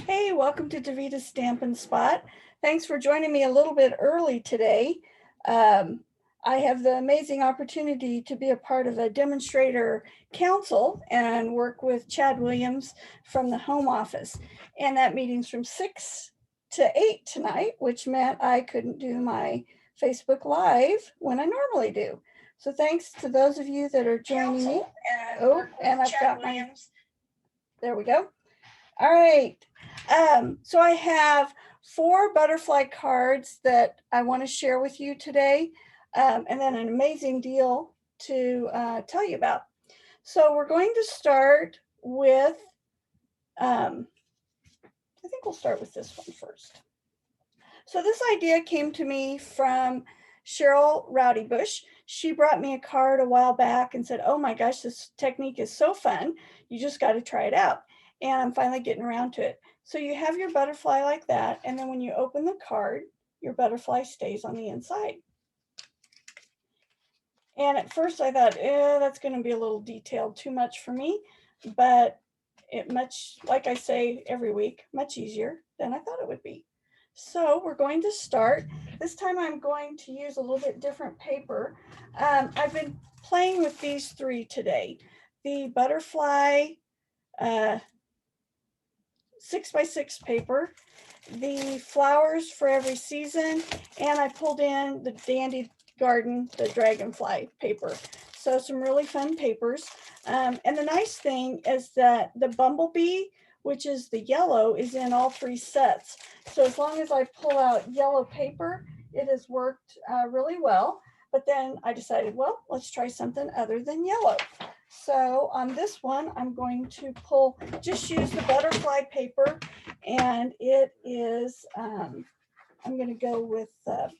Hey, welcome to Davita's Stampin' Spot. Thanks for joining me a little bit early today. I have the amazing opportunity to be a part of a demonstrator council and work with Chad Williams from the home office. And that meeting's from 6 to 8 tonight, which meant I couldn't do my Facebook Live when I normally do. So thanks to those of you that are joining me. Oh, and I've got my, there we go. All right. So I have 4 butterfly cards that I want to share with you today, and then an amazing deal to tell you about. So we're going to start with, I think we'll start with this one first. So this idea came to me from Cheryl Rowdybush. She brought me a card a while back and said, oh my gosh, this technique is so fun. You just got to try it out. And I'm finally getting around to it. So you have your butterfly like that. And then when you open the card, your butterfly stays on the inside. And at first I thought, that's going to be a little detailed, too much for me. But it much, like I say every week, much easier than I thought it would be. So we're going to start. This time I'm going to use a little bit different paper. I've been playing with these 3 today. The butterfly 6x6 paper, the flowers for every season, and I pulled in the Dandy Garden, the dragonfly paper. So some really fun papers. And the nice thing is that the bumblebee, which is the yellow, is in all 3 sets. So as long as I pull out yellow paper, it has worked really well. But then I decided, well, let's try something other than yellow. So on this one, I'm going to just use the butterfly paper, and it is, I'm going to go with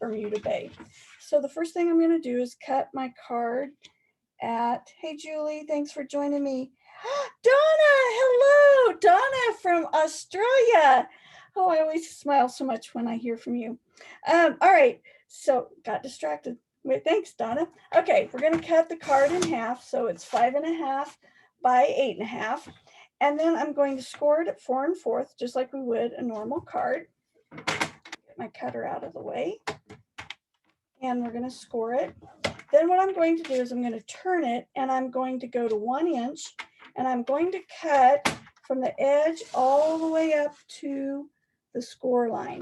Bermuda Bay. So the first thing I'm going to do is cut my card at, hey Julie, thanks for joining me. Donna, hello, Donna from Australia. Oh, I always smile so much when I hear from you. All right, so got distracted. Wait, thanks, Donna. Okay, we're going to cut the card in half, so it's 5.5 by 8.5, and then I'm going to score it at 4 1/4, just like we would a normal card. Get my cutter out of the way, and we're going to score it. Then what I'm going to do is I'm going to turn it, and I'm going to go to 1 inch, and I'm going to cut from the edge all the way up to the score line.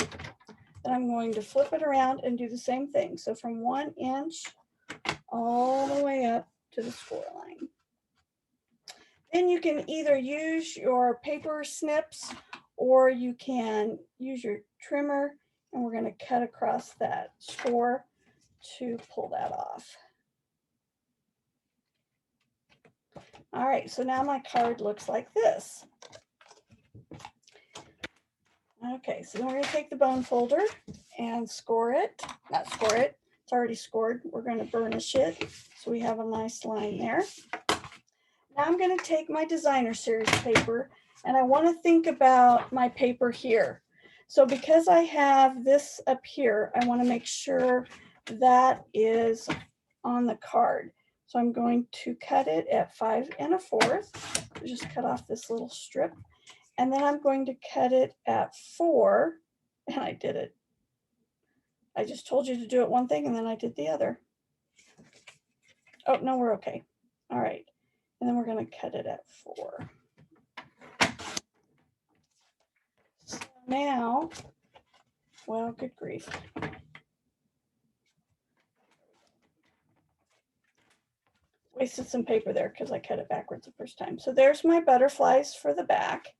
Then I'm going to flip it around and do the same thing. So from 1 inch all the way up to the score line. Then you can either use your paper snips or you can use your trimmer, and we're going to cut across that score to pull that off. All right, so now my card looks like this. Okay, so then we're going to take the bone folder and score it. Not score it, it's already scored. We're going to burnish it so we have a nice line there. Now I'm going to take my designer series paper, and I want to think about my paper here. So because I have this up here, I want to make sure that is on the card. So I'm going to cut it at 5 1/4. Just cut off this little strip. And then I'm going to cut it at 4, and I did it. I just told you to do it one thing, and then I did the other. Oh, no, we're okay. All right. And then we're going to cut it at 4. So now, well, good grief. Wasted some paper there because I cut it backwards the first time. So there's my butterflies for the back.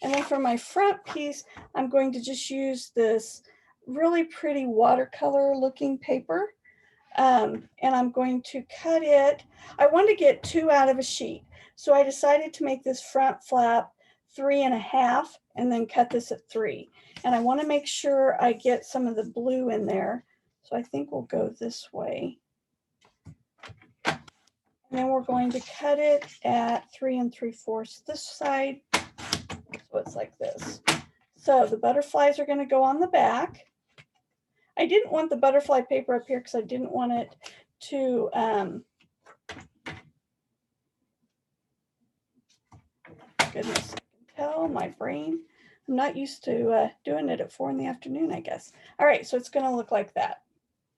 And then for my front piece, I'm going to just use this really pretty watercolor looking paper. And I'm going to cut it. I want to get 2 out of a sheet. So I decided to make this front flap 3 1/2 and then cut this at 3. And I want to make sure I get some of the blue in there. So I think we'll go this way. And then we're going to cut it at 3 3/4 this side. So it's like this. So the butterflies are going to go on the back. I didn't want the butterfly paper up here because I didn't want it to goodness, I can tell my brain I'm not used to doing it at 4 in the afternoon, I guess. All right, so it's going to look like that.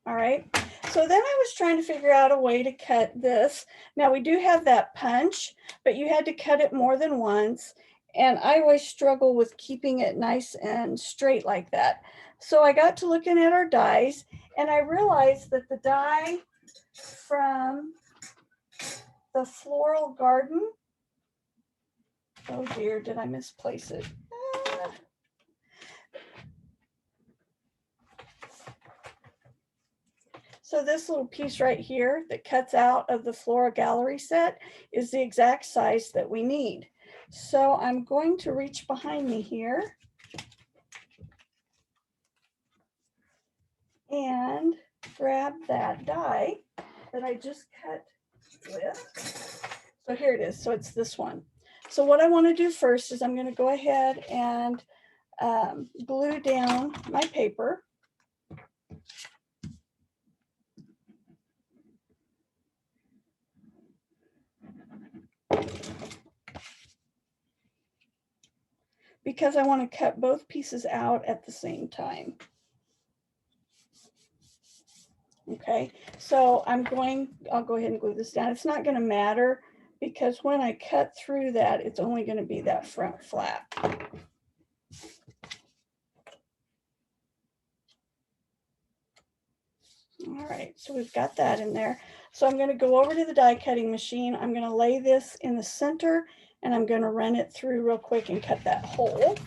All right, so then I was trying to figure out a way to cut this. Now we do have that punch, but you had to cut it more than once. And I always struggle with keeping it nice and straight like that. So I got to looking at our dies and I realized that the die from the floral garden, oh dear, did I misplace it? So this little piece right here that cuts out of the Flora Gallery set is the exact size that we need. So I'm going to reach behind me here and grab that die that I just cut with. So here it is. So it's this one. So what I want to do first is I'm going to go ahead and glue down my paper. Because I want to cut both pieces out at the same time. Okay, so I'll go ahead and glue this down. It's not going to matter because when I cut through that, it's only going to be that front flap. All right, so we've got that in there. So I'm going to go over to the die cutting machine. I'm going to lay this in the center and I'm going to run it through real quick and cut that hole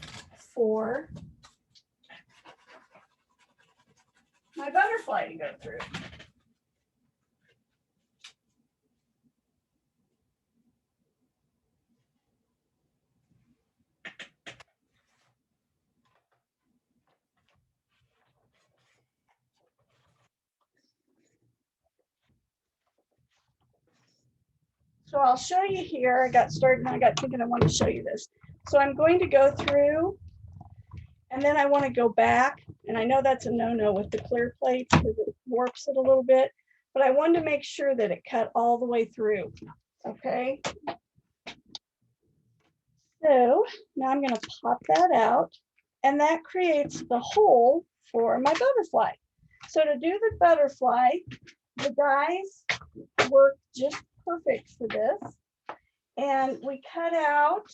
for my butterfly to go through. So I'll show you here. I got started and I got thinking I want to show you this. So I'm going to go through and then I want to go back. And I know that's a no-no with the clear plate because it warps it a little bit, but I wanted to make sure that it cut all the way through. Okay. So now I'm going to pop that out and that creates the hole for my butterfly. So to do the butterfly, the dies work just perfect for this. And we cut out,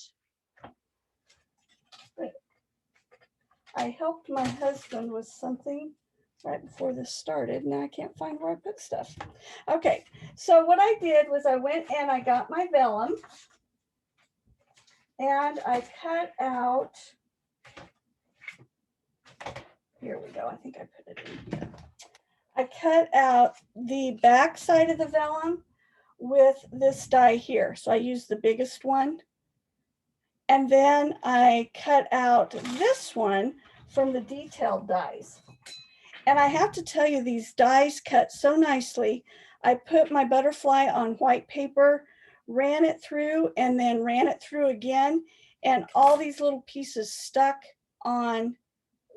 I helped my husband with something right before this started. Now I can't find where I put stuff. Okay, so what I did was I went and I got my vellum and I cut out, here we go, I think I put it in here. I cut out the back side of the vellum with this die here. So I used the biggest one. And then I cut out this one from the detailed dies. And I have to tell you, these dies cut so nicely. I put my butterfly on white paper, ran it through, and then ran it through again. And all these little pieces stuck on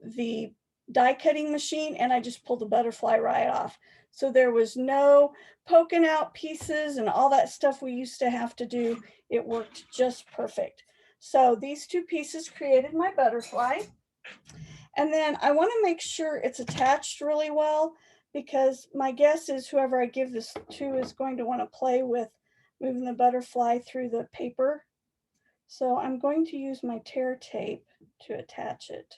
the die cutting machine and I just pulled the butterfly right off. So there was no poking out pieces and all that stuff we used to have to do. It worked just perfect. So these two pieces created my butterfly. And then I want to make sure it's attached really well because my guess is whoever I give this to is going to want to play with moving the butterfly through the paper. So I'm going to use my tear tape to attach it.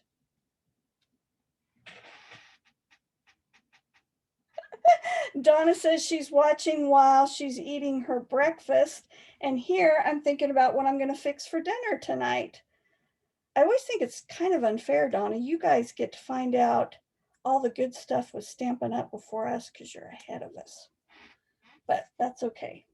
Donna says she's watching while she's eating her breakfast. And here I'm thinking about what I'm going to fix for dinner tonight. I always think it's kind of unfair, Donna. You guys get to find out all the good stuff with Stampin' Up! Before us because you're ahead of us. But that's okay.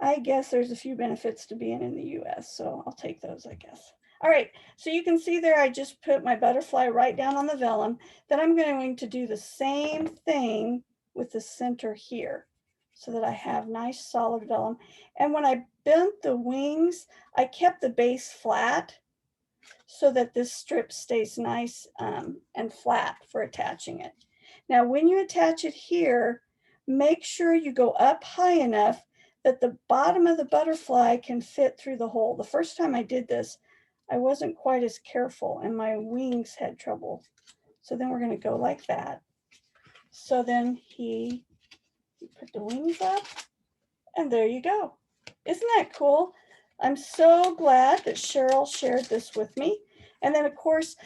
I guess there's a few benefits to being in the US, so I'll take those, I guess. All right, so you can see there I just put my butterfly right down on the vellum. Then I'm going to do the same thing with the center here so that I have nice solid vellum. And when I bent the wings, I kept the base flat so that this strip stays nice and flat for attaching it. Now when you attach it here, make sure you go up high enough that the bottom of the butterfly can fit through the hole. The first time I did this, I wasn't quite as careful and my wings had trouble. So then we're going to go like that. So then he put the wings up and there you go. Isn't that cool? I'm so glad that Cheryl shared this with me. And then of course,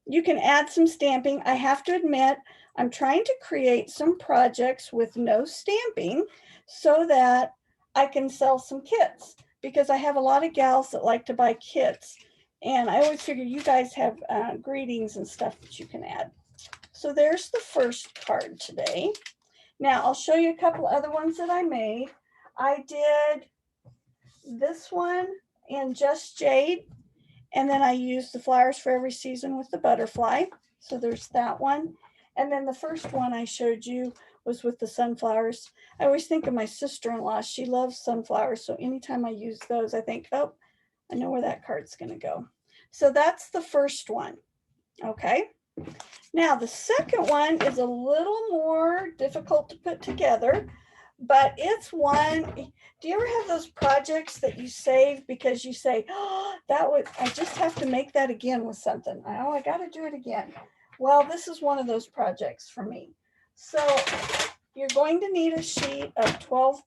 you can add some stamping. I have to admit, I'm trying to create some projects with no stamping so that I can sell some kits, because I have a lot of gals that like to buy kits. And I always figure you guys have greetings and stuff that you can add. So there's the first card today. Now I'll show you a couple other ones that I made. I did this one in Just Jade, and then I used the Flowers for Every Season with the butterfly. So there's that one. And then the first one I showed you was with the sunflowers. I always think of my sister-in-law. She loves sunflowers. So anytime I use those, I think, oh, I know where that card's going to go. So that's the first one. Okay. Now the second one is a little more difficult to put together, but it's one. Do you ever have those projects that you save because you say, oh, I just have to make that again with something. Oh, I got to do it again. Well, this is one of those projects for me. So you're going to need a sheet of 12.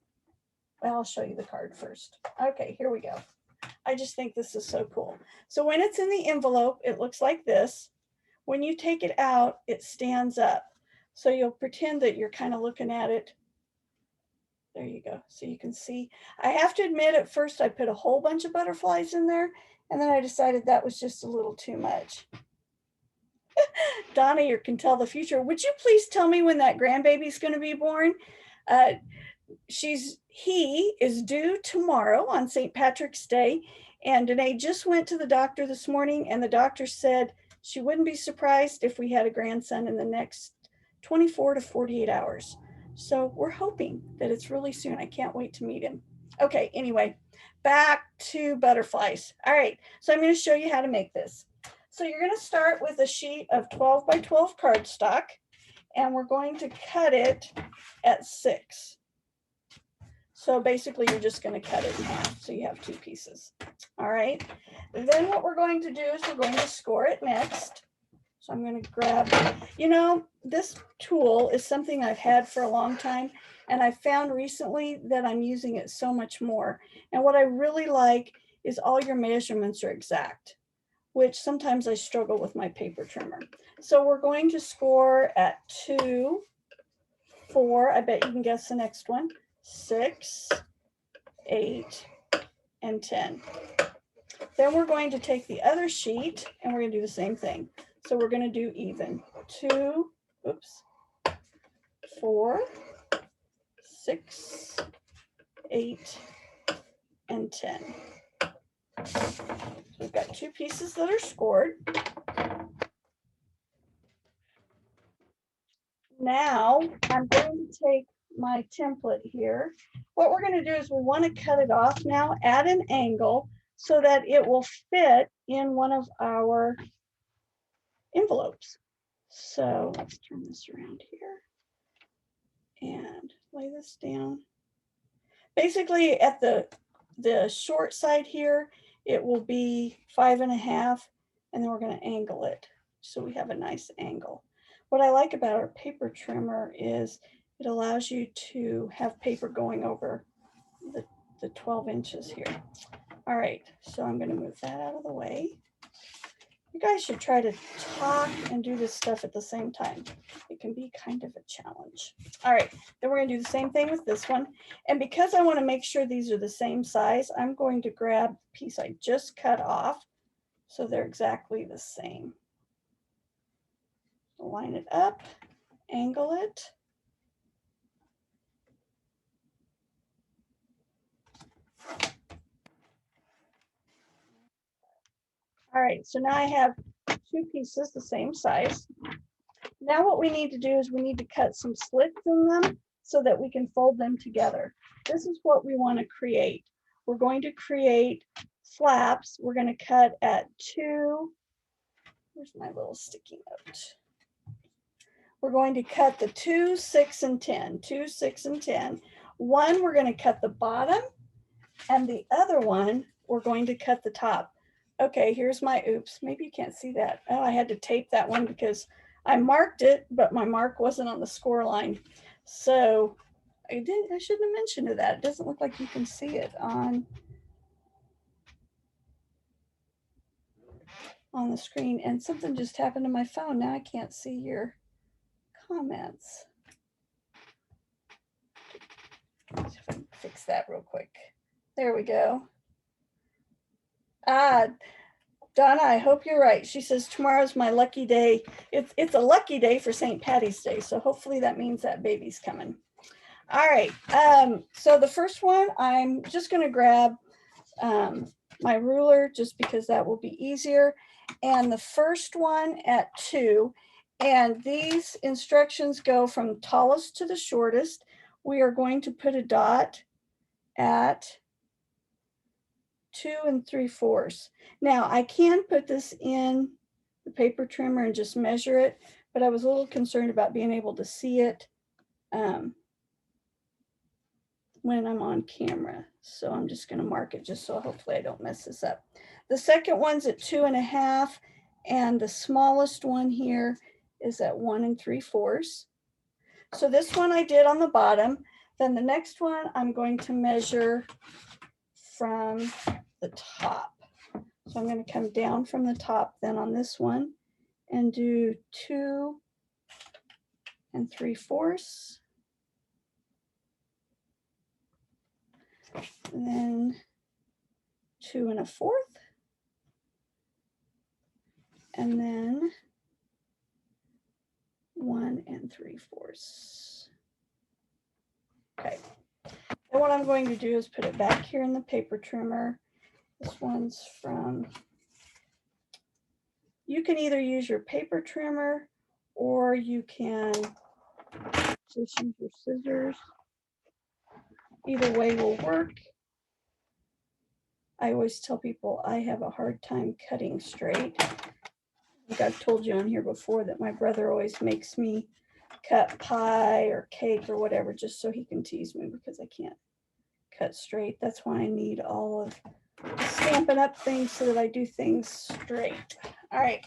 Well, I'll show you the card first. Okay, here we go. I just think this is so cool. So when it's in the envelope, it looks like this. When you take it out, it stands up. So you'll pretend that you're kind of looking at it. There you go. So you can see. I have to admit, at first I put a whole bunch of butterflies in there, and then I decided that was just a little too much. Donna, you can tell the future. Would you please tell me when that grandbaby's going to be born? He is due tomorrow on St. Patrick's Day, and Danae just went to the doctor this morning, and the doctor said she wouldn't be surprised if we had a grandson in the next 24 to 48 hours. So we're hoping that it's really soon. I can't wait to meet him. Okay, anyway, back to butterflies. All right, so I'm going to show you how to make this. So you're going to start with a sheet of 12 by 12 cardstock, and we're going to cut it at 6. So basically you're just going to cut it in half. So you have 2 pieces. All right. Then what we're going to do is we're going to score it next. So I'm going to grab, this tool is something I've had for a long time, and I found recently that I'm using it so much more. And what I really like is all your measurements are exact, which sometimes I struggle with my paper trimmer. So we're going to score at 2, 4, I bet you can guess the next one, 6, 8, and 10. Then we're going to take the other sheet and we're going to do the same thing. So we're going to do even 2, 4, 6, 8, and 10. So we've got 2 pieces that are scored. Now I'm going to take my template here. What we're going to do is we want to cut it off now at an angle so that it will fit in one of our envelopes. So let's turn this around here and lay this down. Basically at the short side here, it will be 5.5, and then we're going to angle it so we have a nice angle. What I like about our paper trimmer is it allows you to have paper going over the 12 inches here. All right, so I'm going to move that out of the way. You guys should try to talk and do this stuff at the same time. It can be kind of a challenge. All right, then we're going to do the same thing with this one. And because I want to make sure these are the same size, I'm going to grab the piece I just cut off so they're exactly the same. Line it up, angle it. All right, so now I have 2 pieces the same size. Now what we need to do is we need to cut some slits in them so that we can fold them together. This is what we want to create. We're going to create flaps. We're going to cut at 2. Where's my little sticky note? We're going to cut the 2, 6, and 10. 2, 6, and 10 One, we're going to cut the bottom, and the other one, we're going to cut the top. Okay, here's my, oops, maybe you can't see that. Oh, I had to tape that one because I marked it, but my mark wasn't on the score line. So I shouldn't have mentioned that. It doesn't look like you can see it on the screen. And something just happened to my phone. Now I can't see your comments. Let's see if I can fix that real quick. There we go. Donna, I hope you're right. She says tomorrow's my lucky day. It's a lucky day for St. Patty's Day. So hopefully that means that baby's coming. All right. So the first one, I'm just going to grab my ruler just because that will be easier. And the first one at 2. And these instructions go from tallest to the shortest. We are going to put a dot at 2 3/4. Now I can put this in the paper trimmer and just measure it, but I was a little concerned about being able to see it when I'm on camera. So I'm just going to mark it just so hopefully I don't mess this up. The second one's at 2 1/2, and the smallest one here is at 1 3/4. So this one I did on the bottom. Then the next one I'm going to measure from the top. So I'm going to come down from the top then on this one and do 2 3/4. And then 2 1/4. And then 1 3/4. Okay. And what I'm going to do is put it back here in the paper trimmer. This one's from, you can either use your paper trimmer or you can just use your scissors. Either way will work. I always tell people I have a hard time cutting straight. I think I've told you on here before that my brother always makes me cut pie or cake or whatever just so he can tease me because I can't cut straight. That's why I need all of Stampin' Up things so that I do things straight. All right,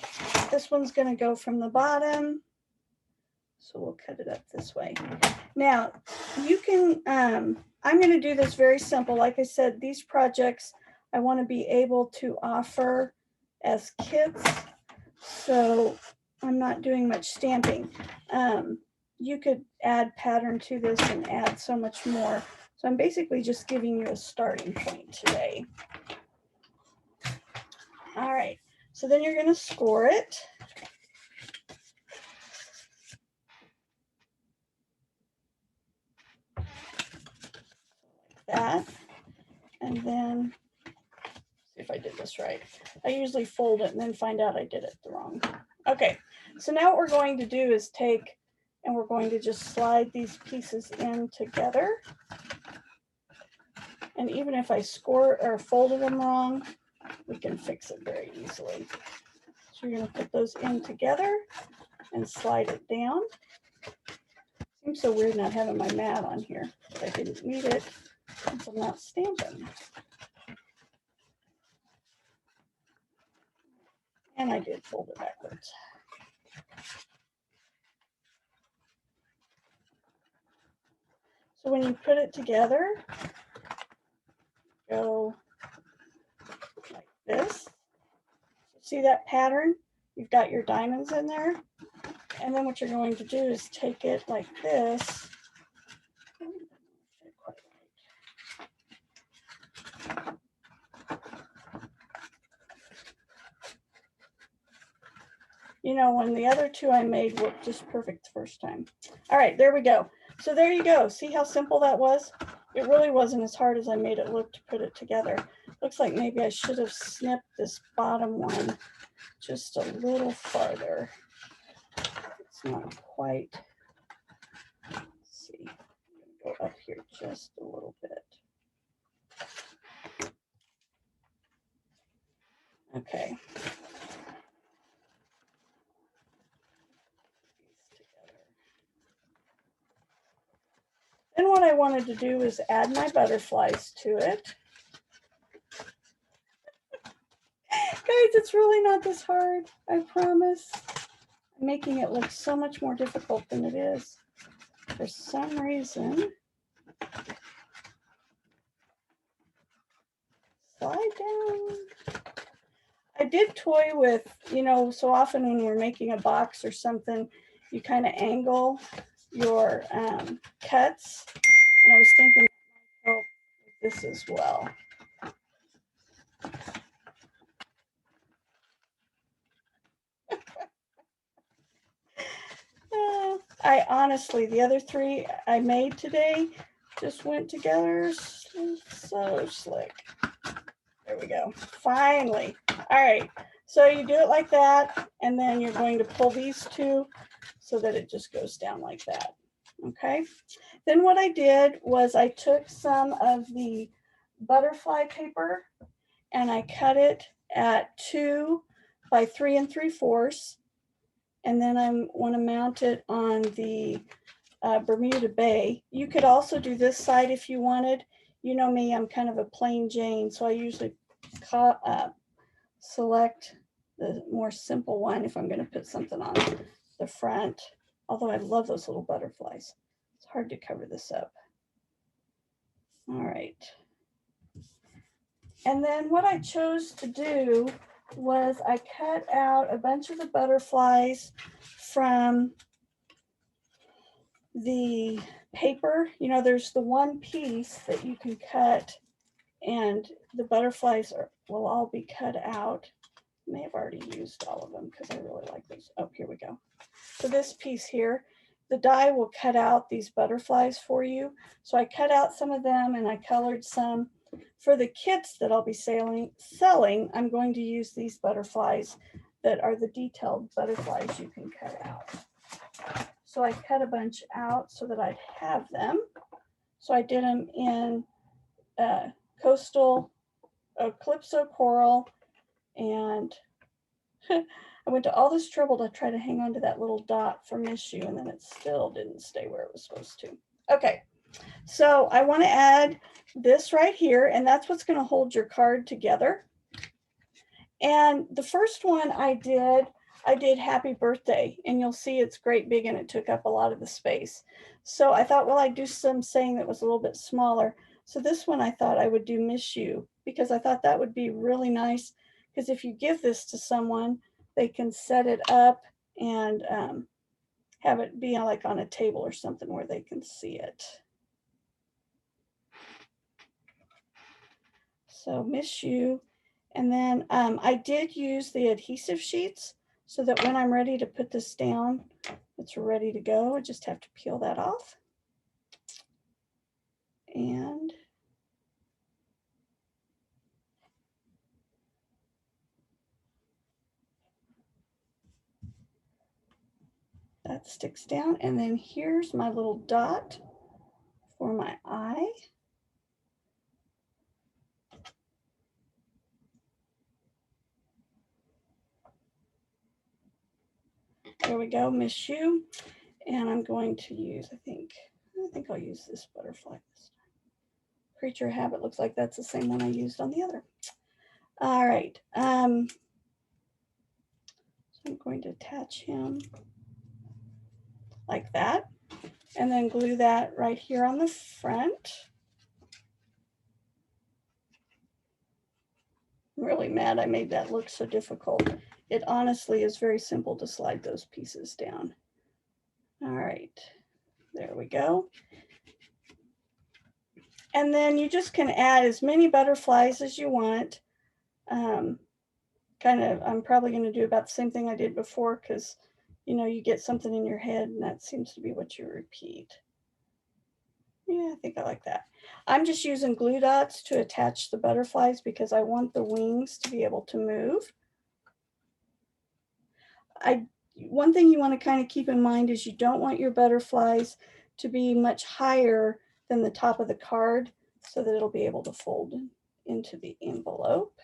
this one's going to go from the bottom. So we'll cut it up this way. Now, you can, I'm going to do this very simple. Like I said, these projects I want to be able to offer as kits. So I'm not doing much stamping. You could add pattern to this and add so much more. So I'm basically just giving you a starting point today. All right, so then you're going to score it. Like that. And then, see if I did this right. I usually fold it and then find out I did it wrong. Okay, so now what we're going to do is take, and we're going to just slide these pieces in together. And even if I score or folded them wrong, we can fix it very easily. So you're going to put those in together and slide it down. Seems so weird not having my mat on here, but I didn't need it since I'm not stamping. And I did fold it backwards. So when you put it together, go like this. See that pattern? You've got your diamonds in there. And then what you're going to do is take it like this. You know, when the other two I made worked just perfect the first time. All right, there we go. So there you go. See how simple that was? It really wasn't as hard as I made it look to put it together. Looks like maybe I should have snipped this bottom one just a little farther. It's not quite. Let's see. I'm going to go up here just a little bit. Okay. Then what I wanted to do is add my butterflies to it. Guys, it's really not this hard, I promise. I'm making it look so much more difficult than it is. For some reason, slide down. I did toy with, you know, so often when we're making a box or something, you kind of angle your cuts. And I was thinking, oh, this as well. I honestly, the other three I made today just went together so slick. There we go. Finally. All right. So you do it like that, and then you're going to pull these two so that it just goes down like that. Okay. Then what I did was I took some of the butterfly paper and I cut it at 2 by 3 3/4. And then I want to mount it on the Bermuda Bay. You could also do this side if you wanted. You know me, I'm kind of a plain Jane, so I usually select the more simple one if I'm going to put something on the front. Although I love those little butterflies. It's hard to cover this up. All right. And then what I chose to do was I cut out a bunch of the butterflies from the paper. You know, there's the one piece that you can cut and the butterflies will all be cut out. I may have already used all of them because I really like these. Oh, here we go. So this piece here, the die will cut out these butterflies for you. So I cut out some of them and I colored some. For the kits that I'll be selling, I'm going to use these butterflies that are the detailed butterflies you can cut out. So I cut a bunch out so that I'd have them. So I did them in coastal Calypso coral, and I went to all this trouble to try to hang on to that little dot for Miss You, and then it still didn't stay where it was supposed to. Okay, so I want to add this right here, and that's what's going to hold your card together. And the first one I did happy birthday, and you'll see it's great big and it took up a lot of the space. So I thought, well, I'd do some saying that was a little bit smaller. So this one I thought I would do Miss You, because I thought that would be really nice, because if you give this to someone, they can set it up and have it be like on a table or something where they can see it. So Miss You. And then I did use the adhesive sheets so that when I'm ready to put this down, it's ready to go. I just have to peel that off. And that sticks down. And then here's my little dot for my eye. There we go, Miss You. And I'm going to use, I think I'll use this butterfly this time. Creature Habit looks like that's the same one I used on the other. All right. So I'm going to attach him like that, and then glue that right here on the front. I'm really mad I made that look so difficult. It honestly is very simple to slide those pieces down. All right, there we go. And then you just can add as many butterflies as you want. I'm probably going to do about the same thing I did before, because you know, you get something in your head and that seems to be what you repeat. Yeah, I think I like that. I'm just using glue dots to attach the butterflies because I want the wings to be able to move. One thing you want to kind of keep in mind is you don't want your butterflies to be much higher than the top of the card so that it'll be able to fold into the envelope.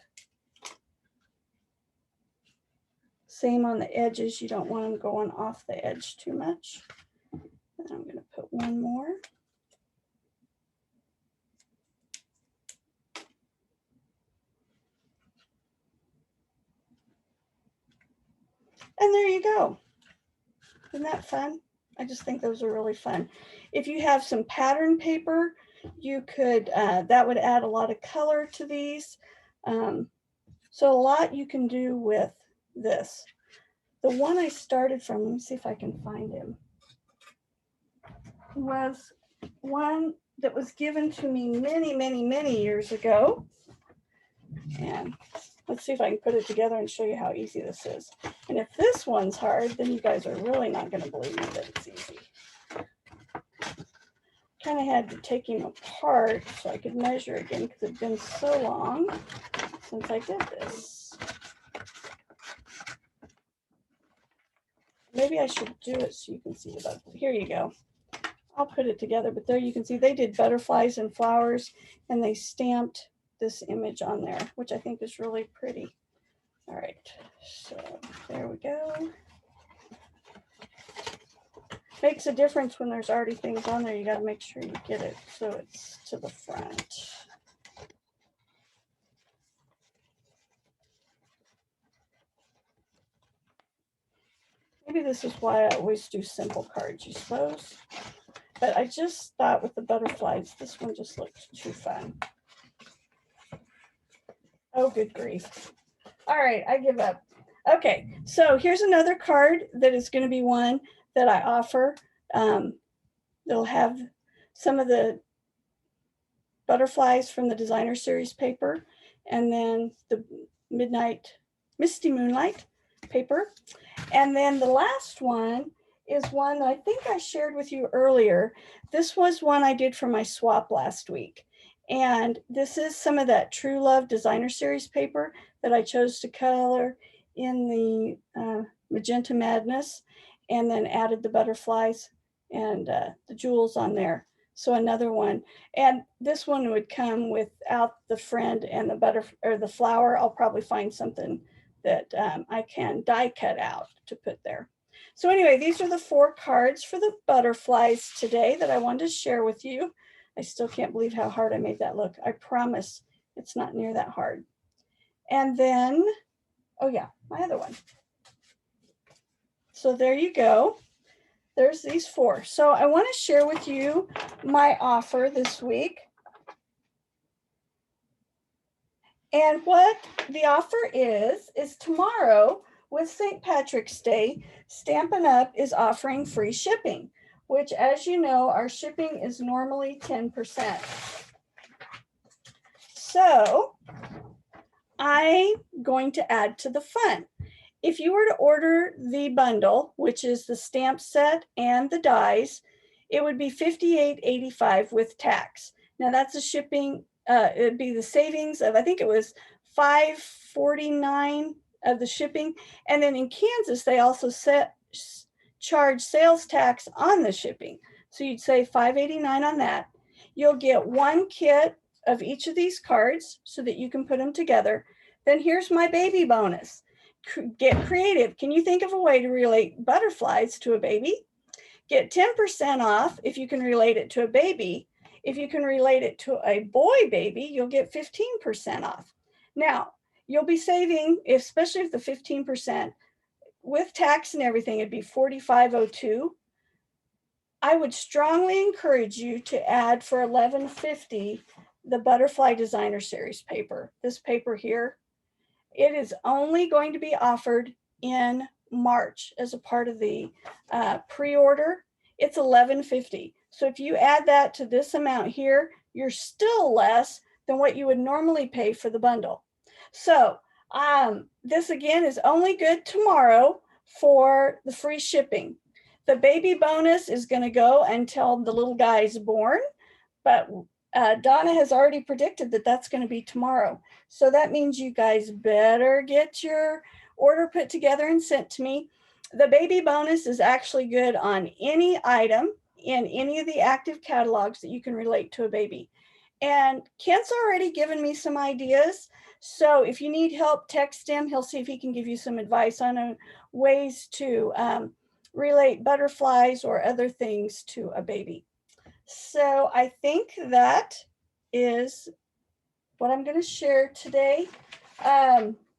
Same on the edges, you don't want them going off the edge too much. And I'm going to put one more. And there you go. Isn't that fun? I just think those are really fun. If you have some pattern paper, you could, that would add a lot of color to these. So a lot you can do with this. The one I started from, let me see if I can find him, was one that was given to me many, many, many years ago. And let's see if I can put it together and show you how easy this is. And if this one's hard, then you guys are really not going to believe me that it's easy. Kind of had to take him apart so I could measure again because it's been so long since I did this. Maybe I should do it so you can see the butterfly. Here you go. I'll put it together, but there you can see they did butterflies and flowers and they stamped this image on there, which I think is really pretty. All right, so there we go. Makes a difference when there's already things on there. You got to make sure you get it so it's to the front. Maybe this is why I always do simple cards, you suppose. But I just thought with the butterflies, this one just looked too fun. Oh, good grief. All right, I give up. Okay, so here's another card that is going to be one that I offer. They'll have some of the butterflies from the designer series paper and then the Misty Moonlight paper. And then the last one is one that I think I shared with you earlier. This was one I did for my swap last week. And this is some of that True Love designer series paper that I chose to color in the Magenta Madness and then added the butterflies and the jewels on there. So another one, and this one would come without the friend and the flower. I'll probably find something that I can die cut out to put there. So anyway, these are the 4 cards for the butterflies today that I wanted to share with you. I still can't believe how hard I made that look. I promise it's not near that hard. And then, oh yeah, my other one. So there you go. There's these 4. So I want to share with you my offer this week. And what the offer is tomorrow with St. Patrick's Day, Stampin' Up! Is offering free shipping, which, as you know, our shipping is normally 10%. So I'm going to add to the fun. If you were to order the bundle, which is the stamp set and the dies, it would be $58.85 with tax. Now that's a shipping, it'd be the savings of, I think it was $5.49 of the shipping. And then in Kansas, they also charge sales tax on the shipping. So you'd say $5.89 on that. You'll get 1 kit of each of these cards so that you can put them together. Then here's my baby bonus. Get creative. Can you think of a way to relate butterflies to a baby? Get 10% off if you can relate it to a baby. If you can relate it to a boy baby, you'll get 15% off. Now, you'll be saving, especially if the 15%, with tax and everything, it'd be $45.02. I would strongly encourage you to add for $11.50 the Butterfly Designer Series paper. This paper here. It is only going to be offered in March as a part of the pre-order. It's $11.50. So if you add that to this amount here, you're still less than what you would normally pay for the bundle. So this again is only good tomorrow for the free shipping. The baby bonus is going to go until the little guy is born, but Donna has already predicted that that's going to be tomorrow. So that means you guys better get your order put together and sent to me. The baby bonus is actually good on any item in any of the active catalogs that you can relate to a baby. And Kent's already given me some ideas. So if you need help, text him. He'll see if he can give you some advice on ways to relate butterflies or other things to a baby. So I think that is what I'm going to share today.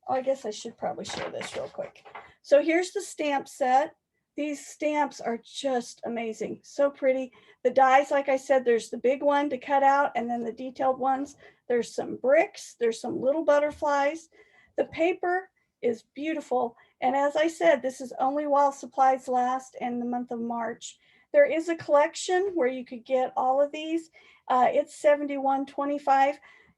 I guess I should probably share this real quick. So here's the stamp set. These stamps are just amazing, so pretty. The dies, like I said, there's the big one to cut out and then the detailed ones. There's some bricks, there's some little butterflies. The paper is beautiful. And as I said, this is only while supplies last in the month of March. There is a collection where you could get all of these. It's $71.25.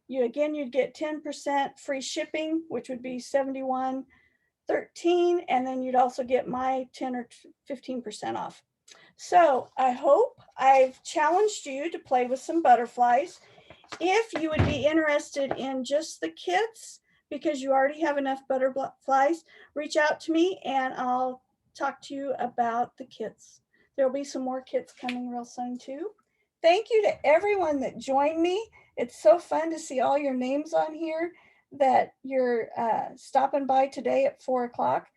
You'd get 10% free shipping, which would be $71.13, and then you'd also get my 10 or 15% off. So I hope I've challenged you to play with some butterflies. If you would be interested in just the kits, because you already have enough butterflies, reach out to me and I'll talk to you about the kits. There'll be some more kits coming real soon too. Thank you to everyone that joined me. It's so fun to see all your names on here that you're stopping by today at 4 o'clock.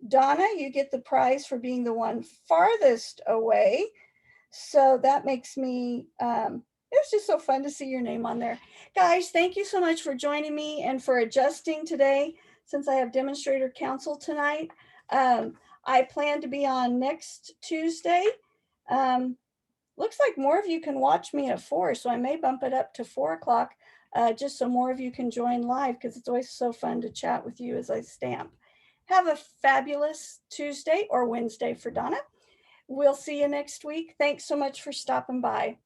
Donna, you get the prize for being the one farthest away. So that makes me, it's just so fun to see your name on there. Guys, thank you so much for joining me and for adjusting today since I have demonstrator council tonight. I plan to be on next Tuesday. Looks like more of you can watch me at 4, so I may bump it up to 4 o'clock just so more of you can join live because it's always so fun to chat with you as I stamp. Have a fabulous Tuesday or Wednesday for Donna. We'll see you next week. Thanks so much for stopping by.